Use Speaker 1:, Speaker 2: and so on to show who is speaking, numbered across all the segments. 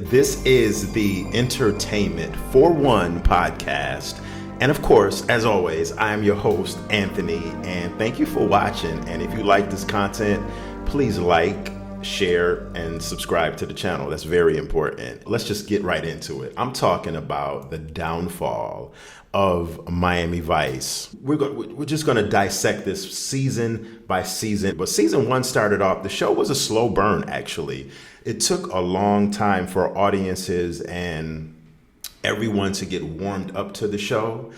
Speaker 1: This is the Entertainment for One podcast. And of course, as always, I am your host, Anthony, and thank you for watching. And if you like this content, please like, share, and subscribe to the channel. That's very important. Let's just get right into it. I'm talking about the downfall of Miami Vice. We're just going to dissect this season by season. But season one started off, the show was a slow burn, actually. It took a long time for audiences and everyone to get warmed up to the show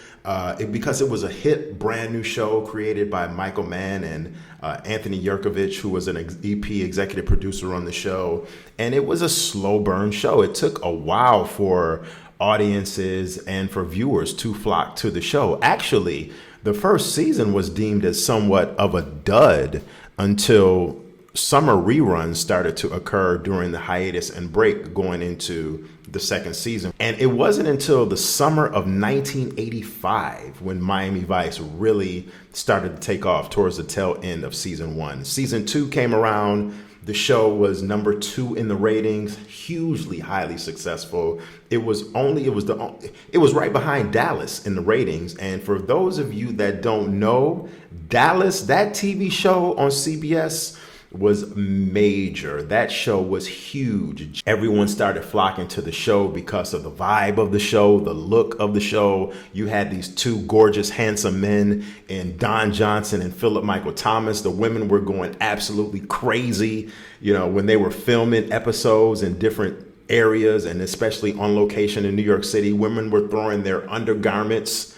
Speaker 1: because it was a hit brand new show created by Michael Mann and Anthony Yerkovich, who was an EP executive producer on the show. And it was a slow burn show. It took a while for audiences and for viewers to flock to the show. Actually, the first season was deemed as somewhat of a dud until summer reruns started to occur during the hiatus and break going into the second season. And it wasn't until the summer of 1985 when Miami Vice really started to take off towards the tail end of season one. Season two came around. The show was number 2 in the ratings, hugely highly successful. It was right behind Dallas in the ratings. And for those of you that don't know, Dallas, that TV show on CBS, was major. That show was huge. Everyone started flocking to the show because of the vibe of the show, the look of the show. You had these two gorgeous, handsome men in Don Johnson and Philip Michael Thomas. The women were going absolutely crazy, when they were filming episodes in different areas, and especially on location in New York City. Women were throwing their undergarments.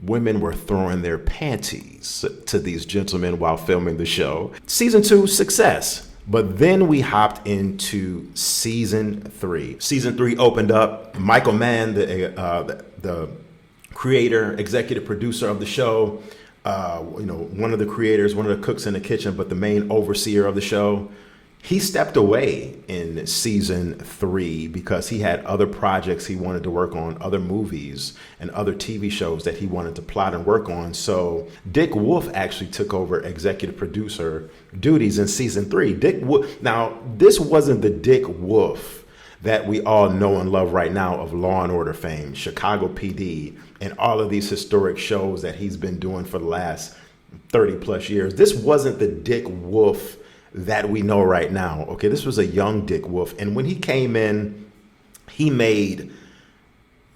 Speaker 1: Women were throwing their panties to these gentlemen while filming the show. Season 2, success. But then we hopped into season 3. Season 3 opened up. Michael Mann, the creator, executive producer of the show, one of the creators, one of the cooks in the kitchen, but the main overseer of the show, he stepped away in season 3 because he had other projects he wanted to work on, other movies and other TV shows that he wanted to plot and work on. So Dick Wolf actually took over executive producer duties in season 3. Dick Wolf. Now, this wasn't the Dick Wolf that we all know and love right now of Law and Order fame, Chicago PD, and all of these historic shows that he's been doing for the last 30 plus years. This wasn't the Dick Wolf that we know right now. Okay, this was a young Dick Wolf. And when he came in, he made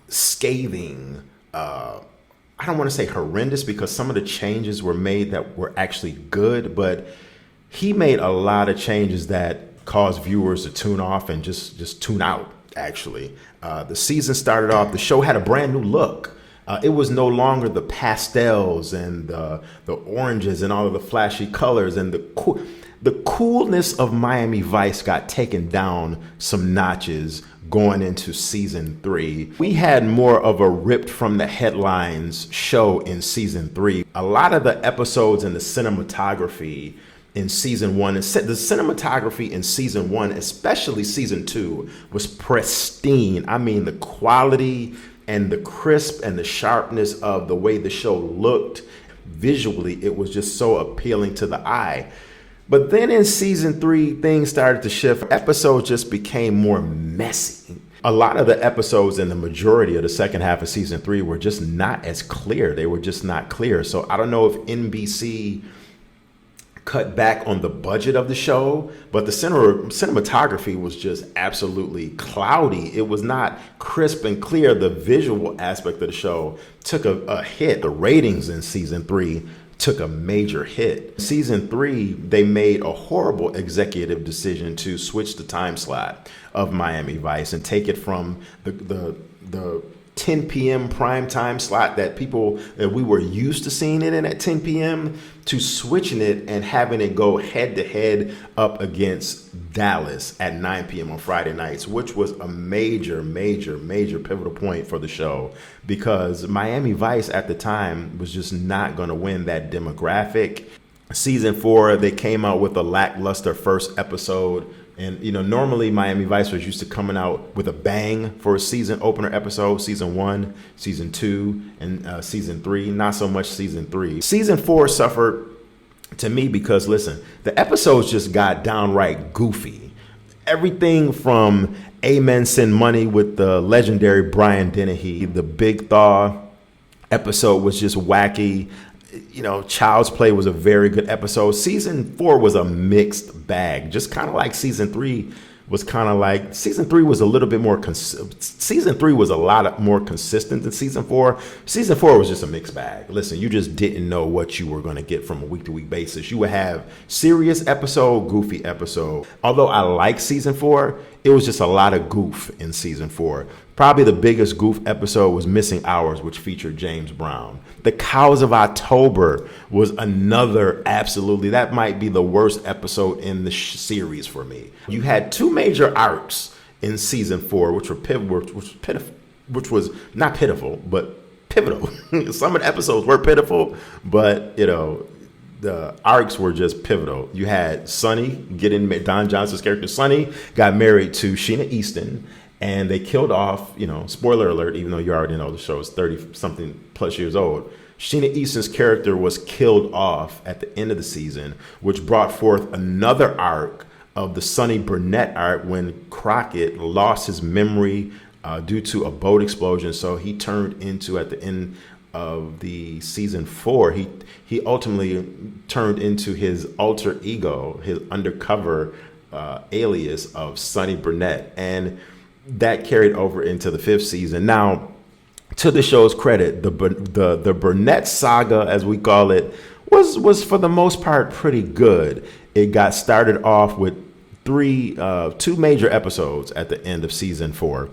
Speaker 1: scathing, I don't want to say horrendous because some of the changes were made that were actually good, but he made a lot of changes that caused viewers to tune off and just tune out, actually. The season started off, the show had a brand new look. It was no longer the pastels and the oranges and all of the flashy colors, and the coolness of Miami Vice got taken down some notches going into season 3. We had more of a ripped from the headlines show in season 3. A lot of the episodes and the cinematography in season 1, the cinematography in season 1, especially season 2, was pristine. I mean, the quality and the crisp and the sharpness of the way the show looked visually, it was just so appealing to the eye. But then in season 3, things started to shift. Episodes just became more messy. A lot of the episodes and the majority of the second half of season 3 were just not as clear. They were just not clear. So I don't know if NBC cut back on the budget of the show, but the cinematography was just absolutely cloudy. It was not crisp and clear. The visual aspect of the show took a hit. The ratings in season 3 took a major hit. Season 3, they made a horrible executive decision to switch the time slot of Miami Vice and take it from the 10 p.m. prime time slot that we were used to seeing it in at 10 p.m. to switching it and having it go head to head up against Dallas at 9 p.m. on Friday nights, which was a major pivotal point for the show because Miami Vice at the time was just not going to win that demographic. Season 4, they came out with a lackluster first episode. And, normally Miami Vice was used to coming out with a bang for a season opener episode, season 1, season 2, and season 3. Not so much season 3. Season 4 suffered to me because, listen, the episodes just got downright goofy. Everything from Amen Send Money with the legendary Brian Dennehy. The Big Thaw episode was just wacky. Child's Play was a very good episode. Season 4 was a mixed bag, just kind of like season 3 was kind of like. Season 3 was a little bit more, season 3 was a lot more consistent than season 4. Season 4 was just a mixed bag. Listen, you just didn't know what you were going to get from a week to week basis. You would have serious episode, goofy episode. Although I like season 4, it was just a lot of goof in season 4. Probably the biggest goof episode was Missing Hours, which featured James Brown. The Cows of October was another that might be the worst episode in the series for me. You had two major arcs in season 4, which was not pitiful, but pivotal. Some of the episodes were pitiful, but the arcs were just pivotal. You had Sonny Don Johnson's character Sonny got married to Sheena Easton, and they killed off, spoiler alert, even though you already know the show is 30 something plus years old. Sheena Easton's character was killed off at the end of the season, which brought forth another arc of the Sonny Burnett arc when Crockett lost his memory due to a boat explosion. So he turned into, at the end of the season 4, he ultimately turned into his alter ego, his undercover alias of Sonny Burnett. And that carried over into the 5th season. Now, to the show's credit, the Burnett saga, as we call it, was for the most part pretty good. It got started off with two major episodes at the end of season 4.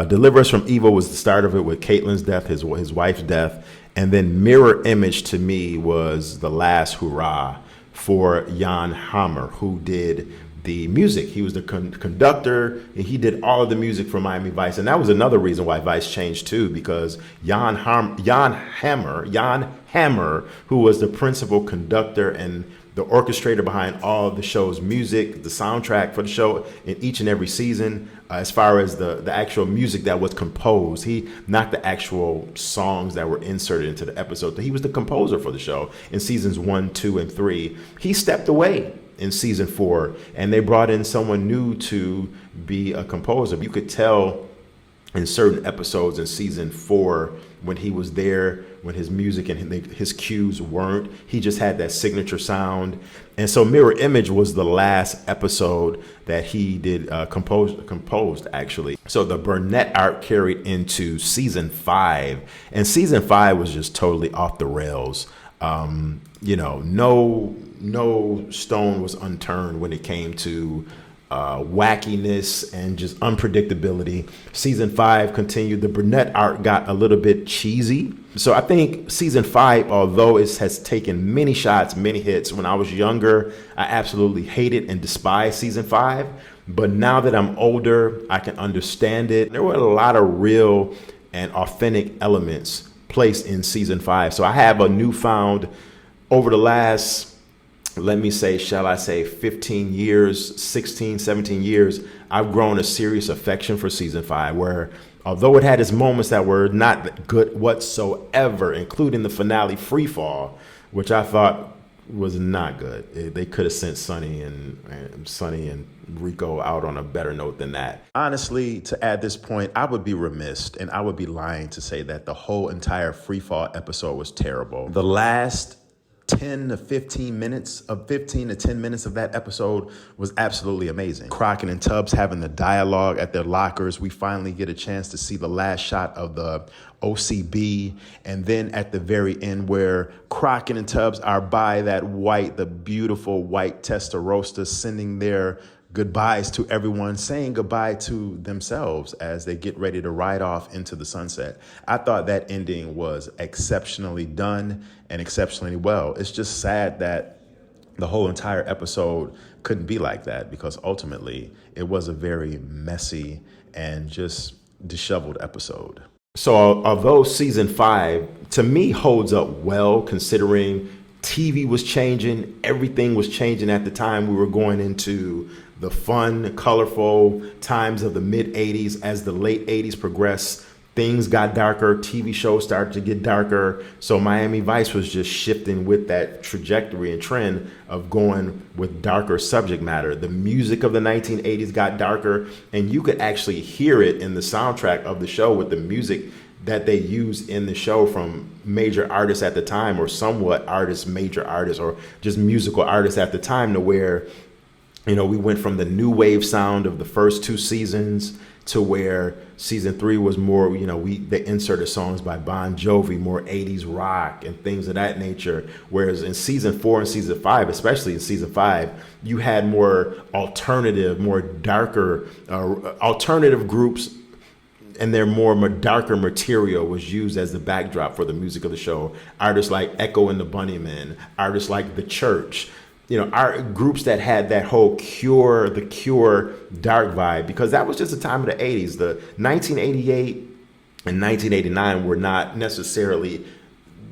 Speaker 1: Deliver Us from Evil was the start of it, with Caitlin's death, his wife's death, and then Mirror Image to me was the last hurrah for Jan Hammer, who did the music. He was the conductor, and he did all of the music for Miami Vice. And that was another reason why Vice changed too, because Jan Hammer, who was the principal conductor and the orchestrator behind all of the show's music, the soundtrack for the show in each and every season, as far as the actual music that was composed, not the actual songs that were inserted into the episode. He was the composer for the show in seasons 1, 2, and 3. He stepped away in season 4, and they brought in someone new to be a composer. You could tell in certain episodes in season 4 when he was there, when his music and his cues weren't. He just had that signature sound. And so Mirror Image was the last episode that he did composed actually. So the Burnett arc carried into season 5, and season 5 was just totally off the rails. No stone was unturned when it came to wackiness and just unpredictability. Season 5 continued. The Burnett arc got a little bit cheesy. So I think season 5, although it has taken many shots, many hits, when I was younger, I absolutely hated and despised season 5. But now that I'm older, I can understand it. There were a lot of real and authentic elements placed in season 5. So I have a newfound, over the last, shall I say 15 years, 16, 17 years, I've grown a serious affection for season 5, where although it had its moments that were not good whatsoever, including the finale Freefall, which I thought was not good. They could have sent Sonny and Rico out on a better note than that. Honestly, to add this point, I would be remiss and I would be lying to say that the whole entire Freefall episode was terrible. The last 10 to 10 minutes of that episode was absolutely amazing. Crockett and Tubbs having the dialogue at their lockers. We finally get a chance to see the last shot of the OCB. And then at the very end, where Crockett and Tubbs are by the beautiful white Testarossa, sending their goodbyes to everyone, saying goodbye to themselves as they get ready to ride off into the sunset. I thought that ending was exceptionally done and exceptionally well. It's just sad that the whole entire episode couldn't be like that, because ultimately it was a very messy and just disheveled episode. So although season 5 to me holds up well, considering TV was changing, everything was changing at the time. We were going into the fun, colorful times of the mid 80s. As the late 80s progressed, things got darker, TV shows started to get darker. So Miami Vice was just shifting with that trajectory and trend of going with darker subject matter. The music of the 1980s got darker, and you could actually hear it in the soundtrack of the show with the music that they used in the show from major artists at the time, or somewhat major artists, or just musical artists at the time, to where, you know, we went from the new wave sound of the first 2 seasons to where season 3 was more, you know, they inserted songs by Bon Jovi, more 80s rock and things of that nature. Whereas in season 4 and season 5, especially in season 5, you had more alternative, more darker, alternative groups, and their more darker material was used as the backdrop for the music of the show. Artists like Echo and the Bunnymen, artists like The Church, you know, art groups that had that whole Cure dark vibe, because that was just the time of the 80s. The 1988 and 1989 were not necessarily,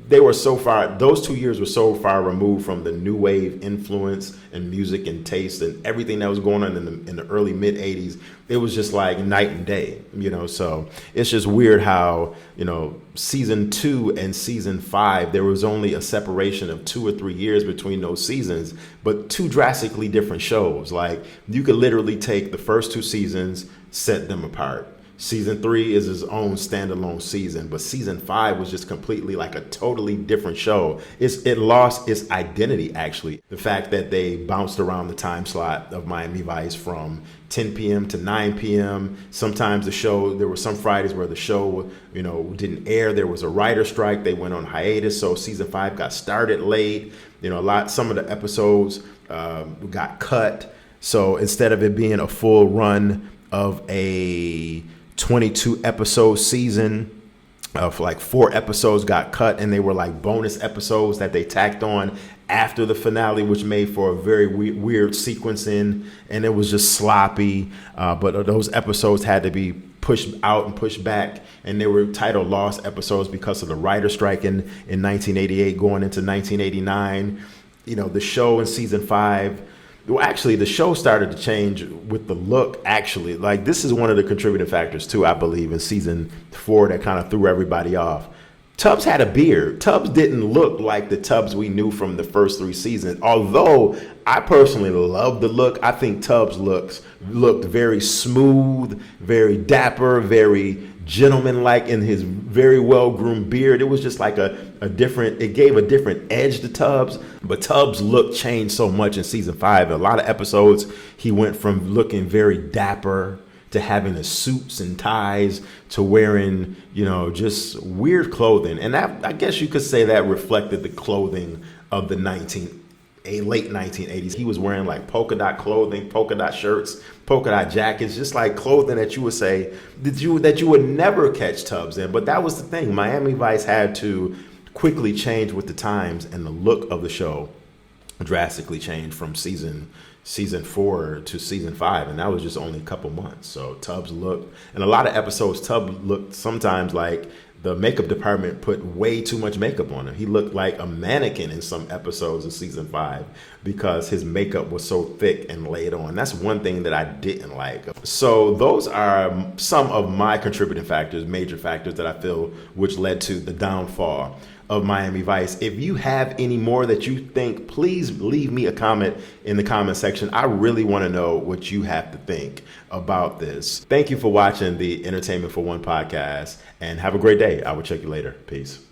Speaker 1: they were so far, those 2 years were so far removed from the new wave influence and music and taste and everything that was going on in the early mid 80s. It was just like night and day, you know. So it's just weird how, you know, season 2 and season 5, there was only a separation of 2 or 3 years between those seasons, but 2 drastically different shows. Like, you could literally take the first 2 seasons, set them apart. Season 3 is its own standalone season, but season 5 was just completely like a totally different show. It lost its identity, actually. The fact that they bounced around the time slot of Miami Vice from 10 p.m. to 9 p.m. Sometimes there were some Fridays where the show, you know, didn't air. There was a writer strike. They went on hiatus. So season 5 got started late. You know, some of the episodes got cut. So instead of it being a full run of a 22 episode season, of like 4 episodes got cut, and they were like bonus episodes that they tacked on after the finale, which made for a very weird sequencing, and it was just sloppy. But those episodes had to be pushed out and pushed back, and they were titled lost episodes because of the writer strike in 1988 going into 1989. You know, the show in season 5, well, actually, the show started to change with the look, actually. Like, this is one of the contributing factors, too, I believe, in season 4 that kind of threw everybody off. Tubbs had a beard. Tubbs didn't look like the Tubbs we knew from the first 3 seasons. Although I personally love the look, I think Tubbs looked very smooth, very dapper, very gentleman-like in his very well-groomed beard. It was just like it gave a different edge to Tubbs. But Tubbs' look changed so much in season 5. A lot of episodes, he went from looking very dapper to having the suits and ties to wearing, you know, just weird clothing. And that, I guess you could say, that reflected the clothing of the late 1980s. He was wearing like polka dot clothing, polka dot shirts, polka dot jackets, just like clothing that you would say that you would never catch Tubbs in. But that was the thing. Miami Vice had to quickly change with the times, and the look of the show drastically changed from season 4 to season 5, and that was just only a couple months. So Tubbs looked, in a lot of episodes, Tubbs looked sometimes like the makeup department put way too much makeup on him. He looked like a mannequin in some episodes of season 5 because his makeup was so thick and laid on. That's one thing that I didn't like. So those are some of my contributing factors, major factors that I feel which led to the downfall of Miami Vice. If you have any more that you think, please leave me a comment in the comment section. I really want to know what you have to think about this. Thank you for watching the Entertainment for One podcast, and have a great day. I will check you later. Peace.